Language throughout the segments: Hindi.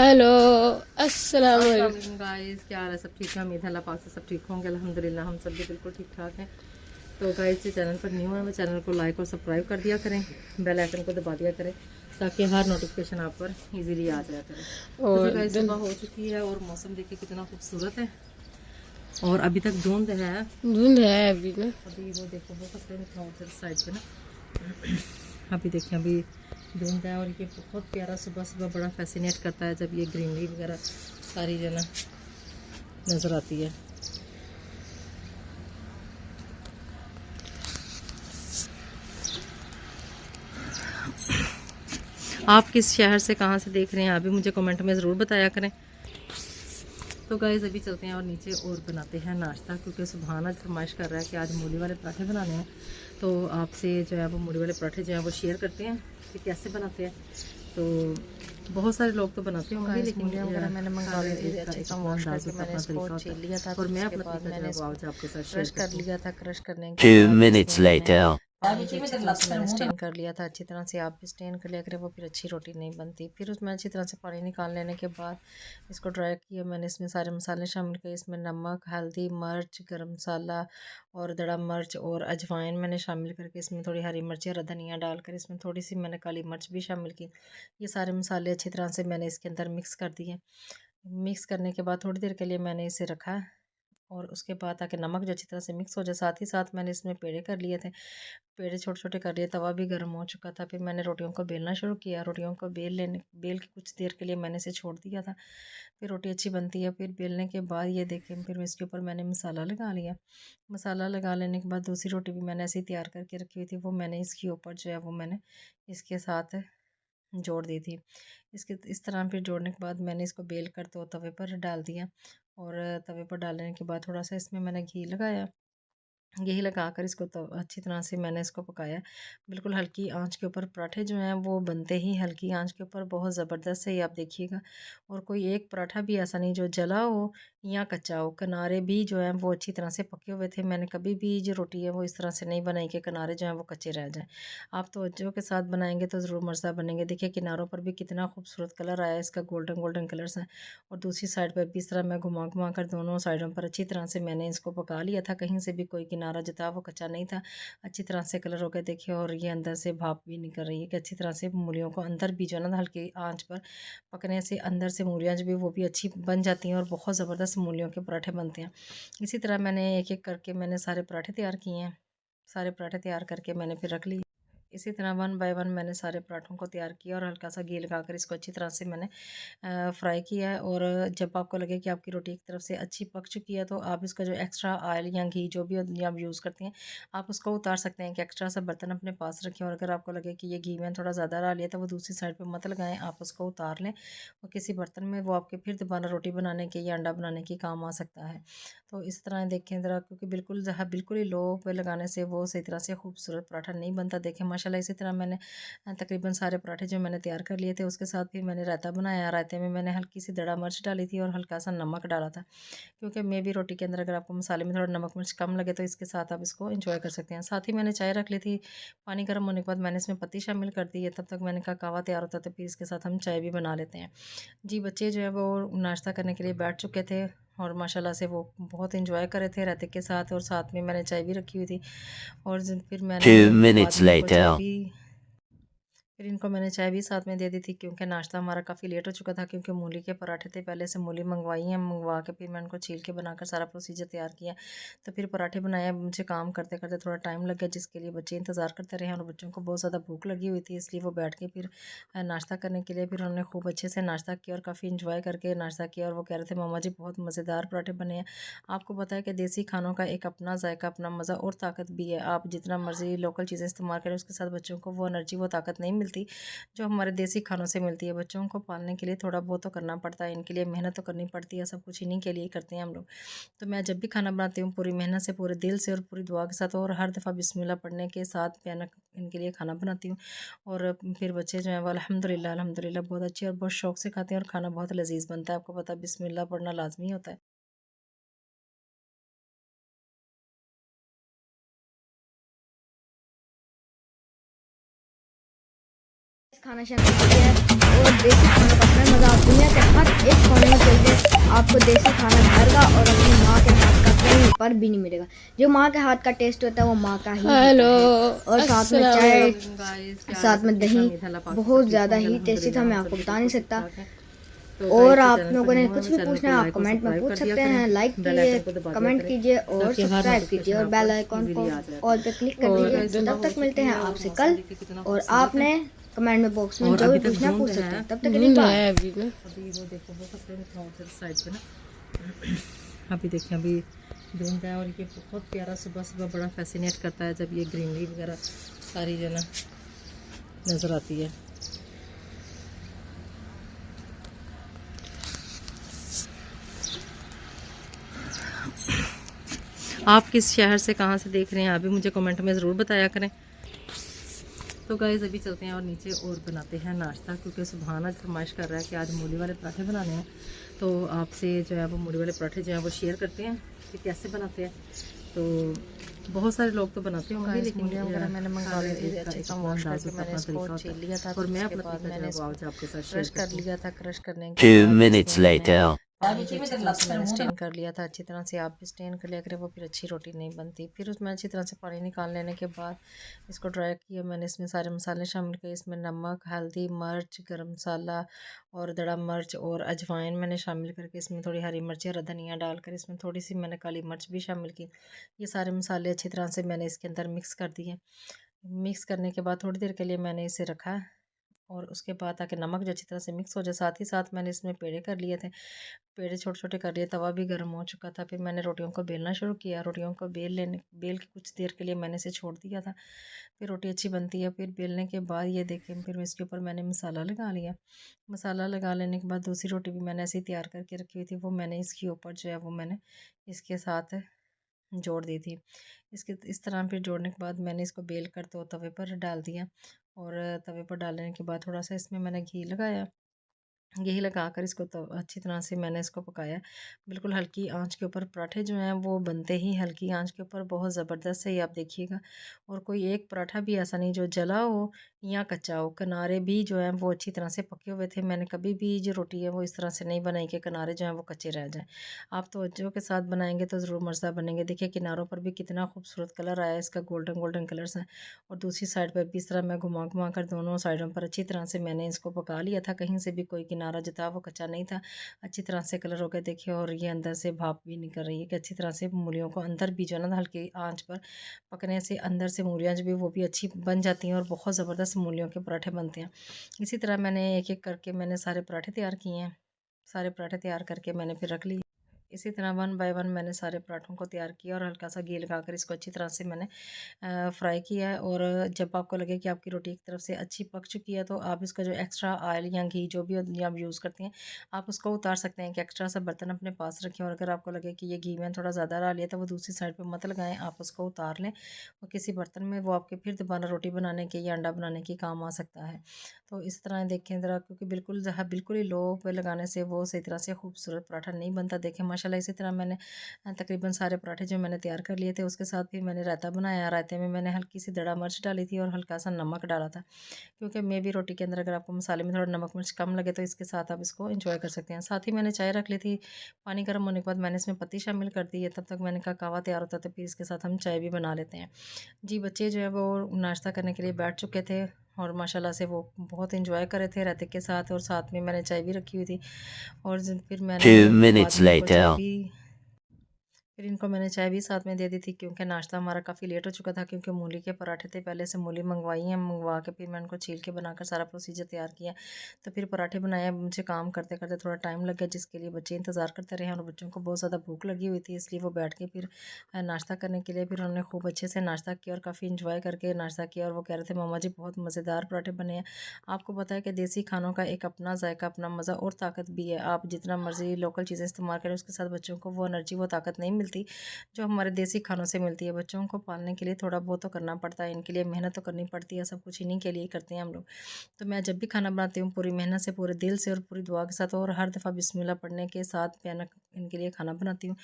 हेलो। अस्सलाम अस्सलाम वालेकुम। वालेकुम गाइस, क्या हाल है? सब ठीक है? उम्मीद है अल्लाह पाक से सब ठीक होंगे। अल्हम्दुलिल्लाह हम सब भी बिल्कुल ठीक ठाक हैं। तो गाइस, जो चैनल पर न्यू है वो चैनल को लाइक और सब्सक्राइब कर दिया करें, बेल आइकन को दबा दिया करें ताकि हर नोटिफिकेशन आप पर इजीली आ जाया करे। तो जी और गाइस, सुबह हो चुकी है और मौसम देखिए कितना खूबसूरत है और अभी तक धुंध है। धुंध है अभी ना। अभी वो देखो वो फसलें दिखाओ उधर साइड पे ना। अभी देखिए अभी धुंध है और ये बहुत प्यारा सुबह सुबह बड़ा फैसिनेट करता है जब ये ग्रीनरी वगैरह सारी जो है ना नज़र आती है। आप किस शहर से कहाँ से देख रहे हैं अभी मुझे कमेंट में ज़रूर बताया करें। तो गाइस अभी चलते हैं और नीचे और बनाते हैं नाश्ता, क्योंकि सुबहान आज फरमाइश कर रहा है कि आज मूली वाले पराठे बनाने हैं। तो आपसे जो है वो मूली वाले पराठे जो है वो शेयर करते हैं कि कैसे बनाते हैं। तो बहुत सारे लोग तो बनाते होंगे लेकिन मूलियाँ वगैरह मैंने मंगवा ली थी, अच्छी एक तरह अपना वॉश अंदाज करके होता है, मैंने अपना इसको तरीका होता छील है लिया था। और फिर मैं उसके अपना बाद तरीका जो मैंने है वो इसको आज आपके साथ शेयर क्रश कर करती हूँ। लिया था। क्रश करने के 2 बाद minutes इसमें मैंने later. पानी को अच्छी तरह से मैंने स्टेन कर लिया था। अच्छी तरह से आप भी स्टेन कर लिया करें, वो फिर अच्छी रोटी नहीं बनती। फिर उसमें अच्छी तरह से पानी निकाल लेने के बाद इसको ड्राई किया मैंने। इसमें सारे मसाले शामिल किए। इसमें नमक, हल्दी, मिर्च, गरम मसाला और दड़ा मिर्च और अजवाइन मैंने शामिल करके इसमें थोड़ी हरी मिर्ची और धनिया डालकर इसमें थोड़ी सी मैंने काली मिर्च भी शामिल की। ये सारे मसाले अच्छी तरह से मैंने इसके अंदर मिक्स कर दिए। मिक्स करने के बाद थोड़ी देर के लिए मैंने इसे रखा और उसके बाद ताकि नमक जो अच्छी तरह से मिक्स हो जाए, साथ ही साथ मैंने इसमें पेड़े कर लिए थे। पेड़े छोटे छोटे कर लिए। तवा भी गर्म हो चुका था। फिर मैंने रोटियों को बेलना शुरू किया। रोटियों को बेल के कुछ देर के लिए मैंने इसे छोड़ दिया था। फिर रोटी अच्छी बनती है। फिर बेलने के बाद ये देखें, फिर इसके ऊपर मैंने मसाला लगा लिया। मसाला लगा लेने के बाद दूसरी रोटी भी मैंने ऐसे ही तैयार करके रखी हुई थी, वो मैंने इसके ऊपर जो है वो मैंने इसके साथ जोड़ दी थी। इसके इस तरह फिर जोड़ने के बाद मैंने इसको बेल कर तो तवे पर डाल दिया और तवे पर डालने के बाद थोड़ा सा इसमें मैंने घी लगाया। यही लगाकर इसको तो अच्छी तरह से मैंने इसको पकाया। बिल्कुल हल्की आंच के ऊपर पराठे जो हैं वो बनते ही हल्की आंच के ऊपर बहुत ज़बरदस्त है, ये आप देखिएगा। और कोई एक पराठा भी ऐसा नहीं जो जला हो या कच्चा हो। किनारे भी जो है वो अच्छी तरह से पके हुए थे। मैंने कभी भी जो रोटी है वो इस तरह से नहीं बनाई कि किनारे जो हैं वो कच्चे रह जाएं। आप तवज्जो के साथ बनाएंगे तो ज़रूर मज़ा बनेंगे। देखिए किनारों पर भी कितना खूबसूरत कलर आया, इसका गोल्डन गोल्डन कलर्स हैं। और दूसरी साइड पर भी इस तरह मैं घुमा घुमा कर दोनों साइडों पर अच्छी तरह से मैंने इसको पका लिया था। कहीं से भी कोई किनारा जो था वो कच्चा नहीं था। अच्छी तरह से कलर हो गया देखिए। और ये अंदर से भाप भी निकल रही है कि अच्छी तरह से मूलियों को अंदर भी जो है ना हल्की आंच पर पकने से अंदर से मूलियाँ जो भी वो भी अच्छी बन जाती हैं और बहुत ज़बरदस्त मूलियों के पराठे बनते हैं। इसी तरह मैंने एक एक करके मैंने सारे पराठे तैयार किए हैं। सारे पराठे तैयार करके मैंने फिर रख लिए। इसी तरह वन बाय वन मैंने सारे पराठों को तैयार किया और हल्का सा घी लगाकर इसको अच्छी तरह से मैंने फ्राई किया है। और जब आपको लगे कि आपकी रोटी एक तरफ से अच्छी पक चुकी है तो आप इसका जो एक्स्ट्रा ऑयल या घी जो भी आप यूज़ करते हैं आप उसको उतार सकते हैं। कि एक्स्ट्रा सा बर्तन अपने पास रखें और अगर आपको लगे कि ये घी मैंने थोड़ा ज़्यादा डाल लिया तो वो दूसरी साइड पर मत लगाएं, आप उसको उतार लें और किसी बर्तन में वो आपके फिर दोबारा रोटी बनाने के या अंडा बनाने के काम आ सकता है। तो इस तरह देखें ज़रा, क्योंकि बिल्कुल जहाँ बिल्कुल ही लो पे लगाने से वो सही तरह से खूबसूरत पराठा नहीं बनता। देखें माशाल्लाह इसी तरह मैंने तकरीबन सारे पराठे जो मैंने तैयार कर लिए थे। उसके साथ भी मैंने रायता बनाया। रायते में मैंने हल्की सी दड़ा मिर्च डाली थी और हल्का सा नमक डाला था, क्योंकि मे भी रोटी के अंदर अगर आपको मसाले में थोड़ा नमक मिर्च कम लगे तो इसके साथ आप इसको इंजॉय कर सकते हैं। साथ ही मैंने चाय रख ली थी। पानी गर्म होने के बाद मैंने इसमें पत्ती शामिल कर दी है। तब तक मैंने कहा कहवा तैयार होता है तो फिर इसके साथ हम चाय भी बना लेते हैं। जी बच्चे जो है वो नाश्ता करने के लिए बैठ चुके थे और माशाल्लाह से वो बहुत इंजॉय कर रहे थे रायते के साथ। और साथ में मैंने चाय भी रखी हुई थी और फिर मैंने 2 बाद minutes में इनको चाय later. भी फिर इनको मैंने चाय भी साथ में दे दी थी, क्योंकि नाश्ता हमारा काफ़ी लेट हो चुका था। क्योंकि मूली के पराठे थे, पहले से मूली मंगवाई हैं, मंगवा के फिर मैं उनको छील के बनाकर सारा प्रोसीजर तैयार किया। तो फिर पराठे बनाए। मुझे काम करते करते थोड़ा टाइम लग गया, जिसके लिए बच्चे इंतज़ार करते रहे और बच्चों को बहुत ज़्यादा भूख लगी हुई थी, इसलिए वो बैठ के फिर नाश्ता करने के लिए फिर उन्होंने खूब अच्छे से नाश्ता किया और काफ़ी इंजॉय करके नाश्ता किया। और वो कह रहे थे मामा जी बहुत मज़ेदार पराठे बने हैं। आपको पता है कि देसी खानों का एक अपना जायका, अपना मज़ा और ताकत भी है। आप जितना मर्ज़ी लोकल चीज़ें इस्तेमाल करें उसके साथ बच्चों को वो एनर्जी वो ताकत नहीं मिलती जो हमारे देसी खानों से मिलती है। बच्चों को पालने के लिए थोड़ा बहुत तो करना पड़ता है, इनके लिए मेहनत तो करनी पड़ती है। सब कुछ इन्हीं के लिए करते हैं हम लोग। तो मैं जब भी खाना बनाती हूँ पूरी मेहनत से, पूरे दिल से और पूरी दुआ के साथ और हर दफ़ा बिस्मिल्लाह पढ़ने के साथ मैं इनके लिए खाना बनाती हूँ। और फिर बच्चे जो हैं वो अल्हम्दुलिल्लाह अल्हम्दुलिल्लाह बहुत अच्छे और बहुत शौक से खाते हैं और खाना बहुत लजीज बनता है। आपको पता है बिस्मिल्लाह पढ़ना लाजमी होता है। खाना शामिल किया है और देसी खाना का अपना मज़ा आप दुनिया के हर एक कोने में चल जाए, आपको देसी खाना खाएगा और अपनी माँ के हाथ का कहीं पर भी नहीं मिलेगा। जो माँ के हाथ का टेस्ट होता है वो माँ का ही होता है। और साथ में चाय, साथ में दही बहुत ज़्यादा ही टेस्टी था, मैं आपको बता नहीं सकता। और आप लोगों ने कुछ भी पूछना है आप कमेंट में पूछ सकते हैं। लाइक कीजिए, कमेंट कीजिए और सब्सक्राइब कीजिए और बेल आइकॉन को ऑल पे क्लिक कर दीजिए। तब तक मिलते हैं आपसे कल, और आपने कमेंट में बॉक्स में जो भी पूछना है पूछ सकते हैं। तब तक के लिए बाय। अभी वो देखो वो कपड़े में साइड पे ना, अभी देखिए अभी धुंध है और ये बहुत प्यारा सुबह सुबह बड़ा फैसिनेट करता है जब ये ग्रीनरी वगैरह सारी जो ना नज़र आती है। आप किस शहर से कहाँ से देख रहे हैं अभी मुझे कमेंट में ज़रूर बताया करें। तो गाइस अभी चलते हैं और नीचे और बनाते हैं नाश्ता, क्योंकि सुबहान आज फरमाइश कर रहा है कि आज मूली वाले पराठे बनाने हैं। तो आपसे जो है वो मूली वाले पराठे जो है वो शेयर करते हैं कि कैसे बनाते हैं। तो बहुत सारे लोग तो बनाते होंगे लेकिन वगैरह मैंने मंगवा ली थी, अच्छे से वॉश करके मैंने इसको छील लिया था। और मैं उसके अपना बाद तरीका मैंने जो है वो इसको आज आपके साथ शेयर क्रश कर करती हूँ। लिया था। क्रश करने के 2 बाद minutes इसमें मैंने later. पानी को अच्छी तरह से मैंने स्टेन कर लिया था अच्छी तरह से। आप भी स्टेन कर लिया करें, वो फिर अच्छी रोटी नहीं बनती। फिर उसमें अच्छी तरह से पानी निकाल लेने के बाद इसको ड्राई किया मैंने। इसमें सारे मसाले शामिल किए, इसमें नमक, हल्दी, मिर्च, गरम मसाला और दड़ा मिर्च और अजवाइन मैंने शामिल करके इसमें थोड़ी हरी मिर्ची और धनिया डालकर इसमें थोड़ी सी मैंने काली मिर्च भी शामिल की। ये सारे मसाले अच्छी तरह से मैंने इसके अंदर मिक्स कर दिए। मिक्स करने के बाद थोड़ी देर के लिए मैंने इसे रखा, और उसके बाद ताकि नमक जो अच्छी तरह से मिक्स हो जाए, साथ ही साथ मैंने इसमें पेड़े कर लिए थे। पेड़े छोटे छोटे कर लिए, तवा भी गर्म हो चुका था। फिर मैंने रोटियों को बेलना शुरू किया। रोटियों को बेल के कुछ देर के लिए मैंने इसे छोड़ दिया था। फिर रोटी अच्छी बनती है। फिर बेलने के बाद ये देखें, फिर इसके ऊपर मैंने मसाला लगा लिया। मसाला लगा लेने के बाद दूसरी रोटी भी मैंने ऐसे ही तैयार करके रखी हुई थी, वो मैंने इसके ऊपर जो है वो मैंने इसके साथ जोड़ दी थी। इसके इस तरह फिर जोड़ने के बाद मैंने इसको बेल कर तो तवे पर डाल दिया, और तवे पर डालने के बाद थोड़ा सा इसमें मैंने घी लगाया। यही लगाकर इसको तो अच्छी तरह से मैंने इसको पकाया। बिल्कुल हल्की आंच के ऊपर पराठे जो हैं वो बनते ही हल्की आंच के ऊपर बहुत ज़बरदस्त है, ये आप देखिएगा। और कोई एक पराठा भी ऐसा नहीं जो जला हो या कच्चा हो। किनारे भी जो हैं वो अच्छी तरह से पके हुए थे। मैंने कभी भी जो रोटी है वो इस तरह से नहीं बनाई कि किनारे जो हैं वो कच्चे रह जाएँ। आप तवज्जो के साथ बनाएंगे तो ज़रूर मज़ेदार बनेंगे। देखिए किनारों पर भी कितना खूबसूरत कलर आया है, इसका गोल्डन गोल्डन कलर्स हैं। और दूसरी साइड पर भी इस तरह मैं घुमा घुमा कर दोनों साइडों पर अच्छी तरह से मैंने इसको पका लिया था। कहीं से भी कोई किनारा जो था वो कच्चा नहीं था। अच्छी तरह से कलर हो गया देखिए, और ये अंदर से भाप भी निकल रही है कि अच्छी तरह से मूलियों को अंदर भी जो है ना हल्की आंच पर पकने से अंदर से मूलियाँ जो भी वो भी अच्छी बन जाती हैं और बहुत ज़बरदस्त मूलियों के पराठे बनते हैं। इसी तरह मैंने एक एक करके मैंने सारे पराठे तैयार किए हैं। सारे पराठे तैयार करके मैंने फिर रख लिए। इसी तरह वन बाय वन मैंने सारे पराठों को तैयार किया और हल्का सा घी लगाकर इसको अच्छी तरह से मैंने फ्राई किया है। और जब आपको लगे कि आपकी रोटी एक तरफ से अच्छी पक चुकी है तो आप इसका जो एक्स्ट्रा ऑयल या घी जो भी आप यूज़ करते हैं आप उसको उतार सकते हैं कि एक्स्ट्रा सा बर्तन अपने पास रखें। और अगर आपको लगे कि ये घी मैंने थोड़ा ज़्यादा डाल लिया तो वो दूसरी साइड पर मत लगाएं, आप उसको उतार लें और किसी बर्तन में वो आपके फिर दोबारा रोटी बनाने के या अंडा बनाने के काम आ सकता है। तो इस तरह देखें ज़रा, क्योंकि बिल्कुल जहाँ बिल्कुल ही लो पे लगाने से वो सही तरह से खूबसूरत पराठा नहीं बनता। देखें माशाल्लाह इसी तरह मैंने तकरीबन सारे पराठे जो मैंने तैयार कर लिए थे। उसके साथ भी मैंने रायता बनाया। रायते में मैंने हल्की सी दड़ा मिर्च डाली थी और हल्का सा नमक डाला था, क्योंकि मे भी रोटी के अंदर अगर आपको मसाले में थोड़ा नमक मिर्च कम लगे तो इसके साथ आप इसको एंजॉय कर सकते हैं। साथ ही मैंने चाय रख ली थी। पानी गर्म होने के बाद मैंने इसमें पत्ती शामिल कर दी है। तब तक मैंने कहा कहवा तैयार होता है तो फिर इसके साथ हम चाय भी बना लेते हैं। जी बच्चे जो है वो नाश्ता करने के लिए बैठ चुके थे और माशाल्लाह से वो बहुत एंजॉय कर रहे थे रायते के साथ, और साथ में मैंने चाय भी रखी हुई थी। और फिर मैंने 2 बाद minutes में इनको चाय later. भी फिर इनको मैंने चाय भी साथ में दे दी थी, क्योंकि नाश्ता हमारा काफ़ी लेट हो चुका था। क्योंकि मूली के पराठे थे, पहले से मूली मंगवाई हैं, मंगवा के फिर मैं उनको छील के बनाकर सारा प्रोसीजर तैयार किया। तो फिर पराठे बनाए। मुझे काम करते करते थोड़ा टाइम लग गया, जिसके लिए बच्चे इंतज़ार करते रहे और बच्चों को बहुत ज़्यादा भूख लगी हुई थी, इसलिए वो बैठ के फिर नाश्ता करने के लिए फिर उन्होंने खूब अच्छे से नाश्ता किया और काफ़ी इंजॉय करके नाश्ता किया। और वो कह रहे थे मामा जी बहुत मज़ेदार पराठे बने हैं। आपको पता है कि देसी खानों का एक अपना जायका, अपना मज़ा और ताकत भी है। आप जितना मर्ज़ी लोकल चीज़ें इस्तेमाल करें, उसके साथ बच्चों को वो एनर्जी, वो ताकत नहीं मिलती जो हमारे देसी खानों से मिलती है। बच्चों को पालने के लिए थोड़ा बहुत तो करना पड़ता है, इनके लिए मेहनत तो करनी पड़ती है, सब कुछ इन्हीं के लिए करते हैं हम लोग। तो मैं जब भी खाना बनाती हूँ पूरी मेहनत से, पूरे दिल से और पूरी दुआ के साथ, और हर दफ़ा बिस्मिल्लाह पढ़ने के साथ मैं इनके लिए खाना बनाती हूँ।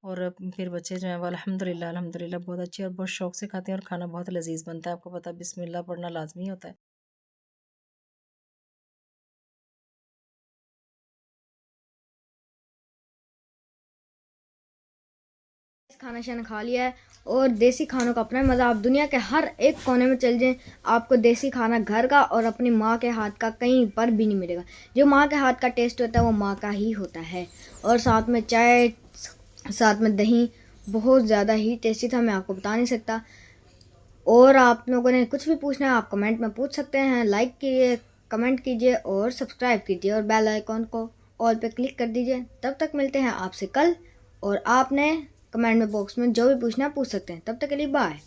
और फिर बच्चे जो हैं वो अल्हम्दुलिल्लाह अल्हम्दुलिल्लाह बहुत अच्छे और बहुत शौक से खाते हैं और खाना बहुत लजीज बनता है। आपको पता है बिस्मिल्लाह पढ़ना लाजमी होता है। खाना शाना खा लिया है और देसी खानों का अपना मज़ा। आप दुनिया के हर एक कोने में चल जाएं, आपको देसी खाना घर का और अपनी माँ के हाथ का कहीं पर भी नहीं मिलेगा। जो माँ के हाथ का टेस्ट होता है वो माँ का ही होता है। और साथ में चाय, साथ में दही, बहुत ज़्यादा ही टेस्टी था, मैं आपको बता नहीं सकता। और आप लोगों ने कुछ भी पूछना है आप कमेंट में पूछ सकते हैं। लाइक कीजिए, कमेंट कीजिए और सब्सक्राइब कीजिए और बेल आइकॉन को ऑल पे क्लिक कर दीजिए। तब तक मिलते हैं आपसे कल, और आपने कमेंट में बॉक्स में जो भी पूछना है पूछ सकते हैं। तब तक के लिए बाय।